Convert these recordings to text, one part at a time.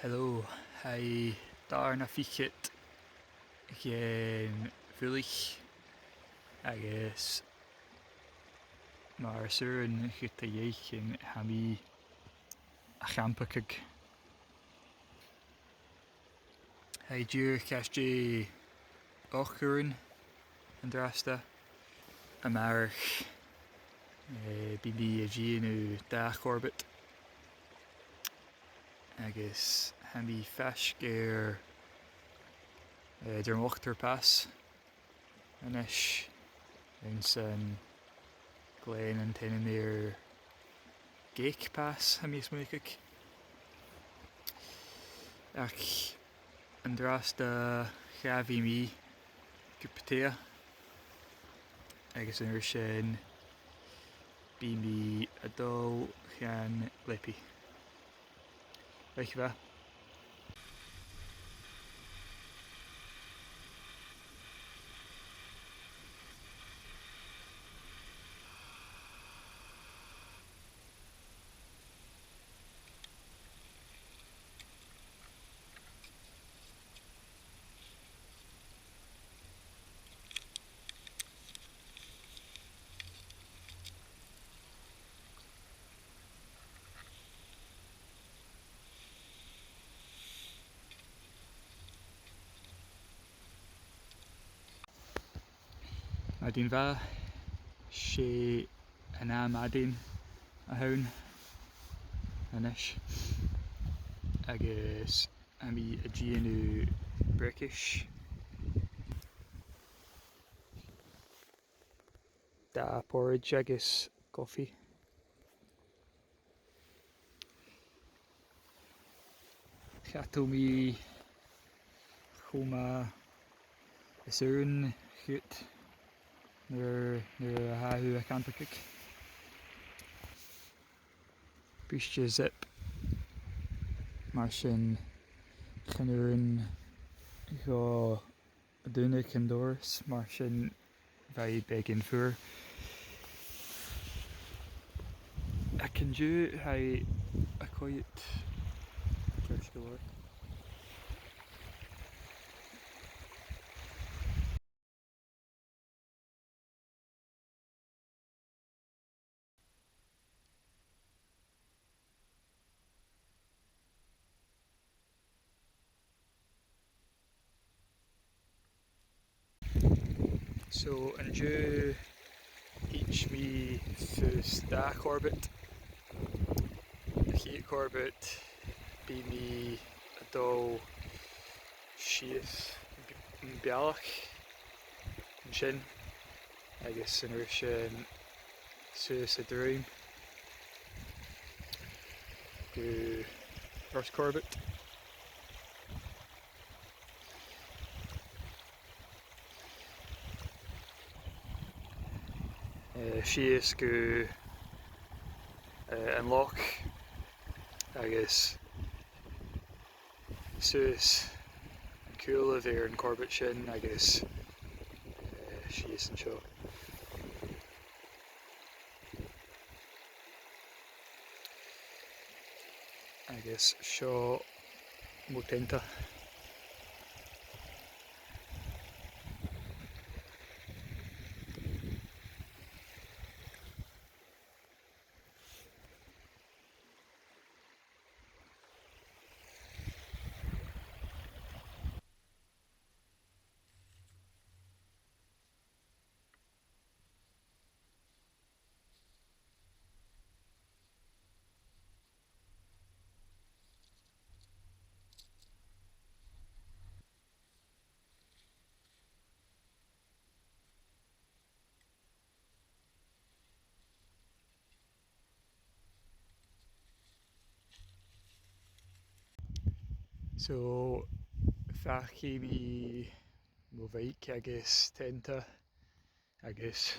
Hello, hi daar na fichit geen vulig agus mar surin gytaieich hami a champacig. Hai duur castje ochgurin an drasta a marach bibi a ginu da corbett agus hami fasgeir der mochter pas anish yn san Glen and Tenimir Geek Pass hami smwycig ac yn dras da chafi mi gyptea agus yn rysyn bi mi adol chan lepi. Weet je wel? Adin va she anam adin a hawn anish agus ami a gnu brickish da porridge agus coffee. Chato mi choma isurin gut nur a hahu a campacig. Bistje zip mar sin chanurin go dune kindors mar sin vai begin fur. A can do hai a quite church door. So and do each me to stack orbit. Heat orbit be me adol sheath bialach and shin. I guess in Russian Sus a dream. Go First Corbett. Sheath go unlock. I guess Sus cooler there in Corbett shin. I guess sheath and show. I guess show mutenta. So fachi mi movaik agus tenta agus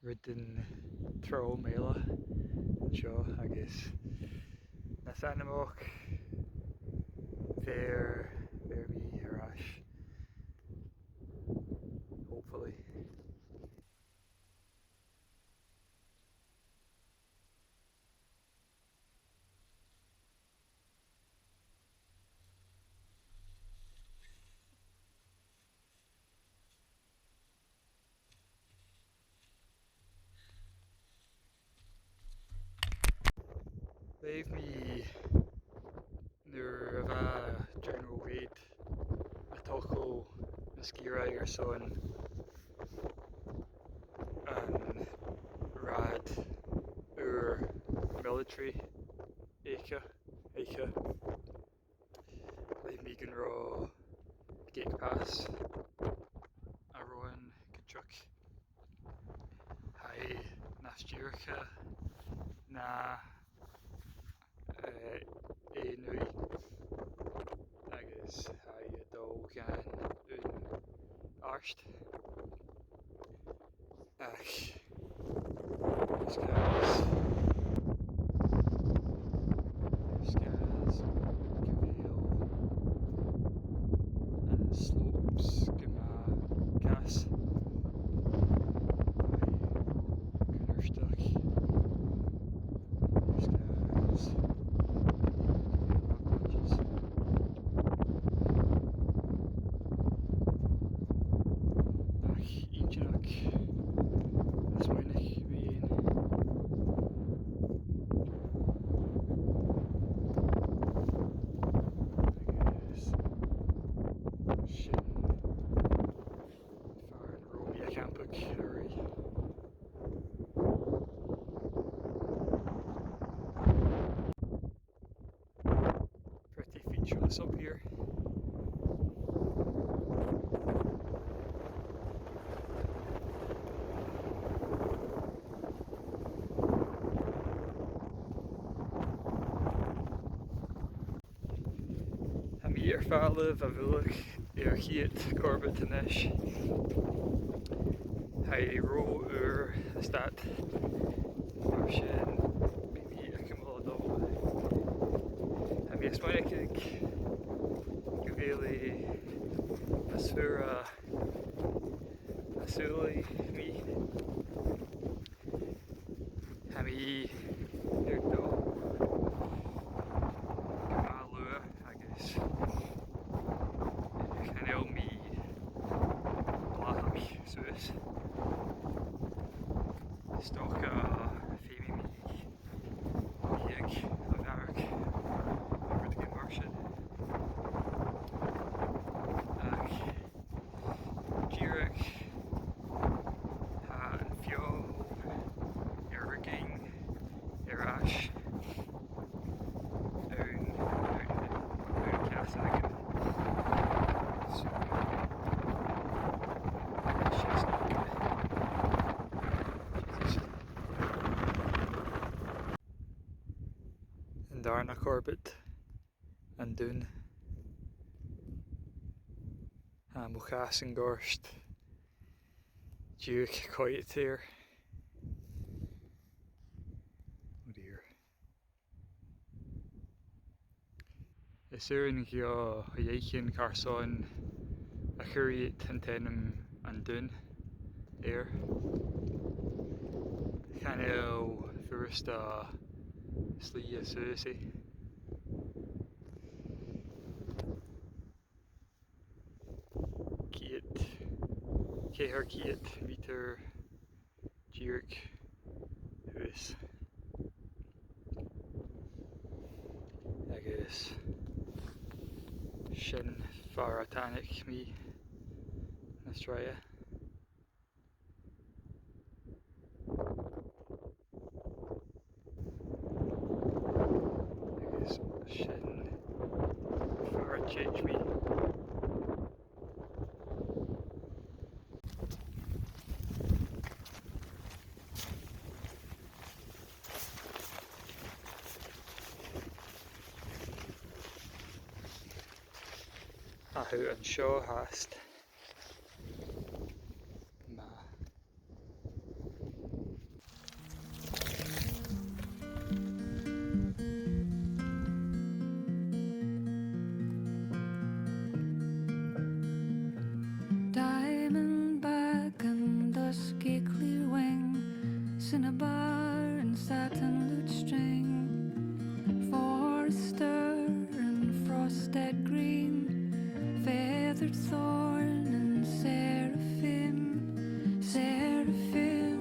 ridden throw mela and show agus Nathanamok there mi harash hopefully. Leave me near a general raid a taco na skira or son and rad ur military Aika leave me gan raw Gate Pass a rowan Kachuk Hai Nasturica na nui agus hai dó gan un arst ach Skaz Gavel and slopes Gama Gas Gunnerstuck Skaz Gavel Bunches ach Inchinak This Munich Wien Shin Farn Romia Campuk Harry pretty featureless up here. I'm here Faliv Avuluk Erchiet Corbett Tanesh Hai Ro Ur Stat Marshin Maybe I can hold up I'm yes Monikig Gaveli Asura Asuli me Hami Erdo Gamalua I guess Canel me Blahak Suis Stalka Femi me Yig Avarik over to get Martian Jirik Han Fio Eriking Irash Catholic and Darna Corbett and Dune Muchas and Gorst Duke quiet here. Oh dear. Is there in here a Yakin Carson a Curriet and Tenham and Dune air? Canel first Slee Susie. Keher Kiet Meter Jirik Hus I guess Shin Faratanik me Australia I guess Shin Farachich me Ahu and Shaw hast Ma Diamondback and dusky clear wing, cinnabar and satin lutestring, forester and frosted green, feathered thorn and seraphim, seraphim,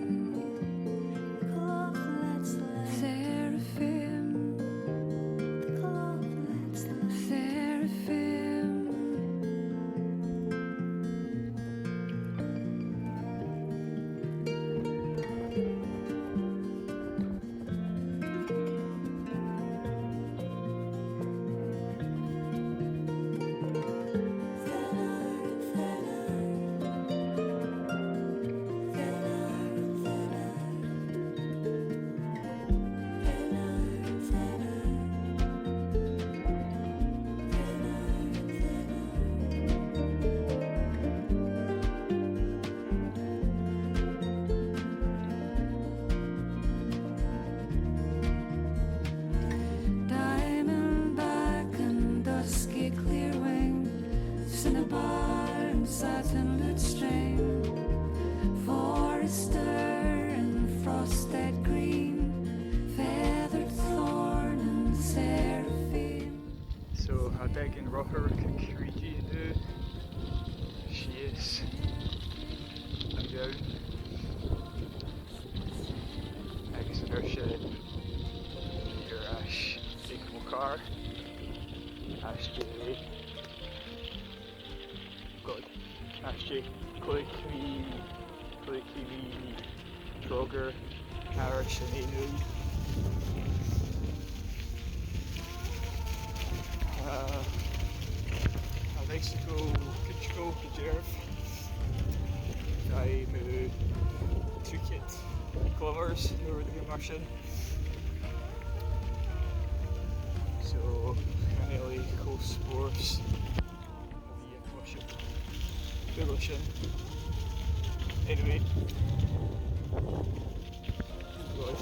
seraphim. Cinnabar and satin-lit string, forester and frosted green, feathered thorn and seraphim. So ha degin rothar Crigi nu Sies an bheann agus an uirse ar as ag mo car as dé god as dé Clickley Droger Harris and Enu a Mexico Kitchko Jerv I mu 2 kilometers over the Martian so really cool sports the ocean anyway good.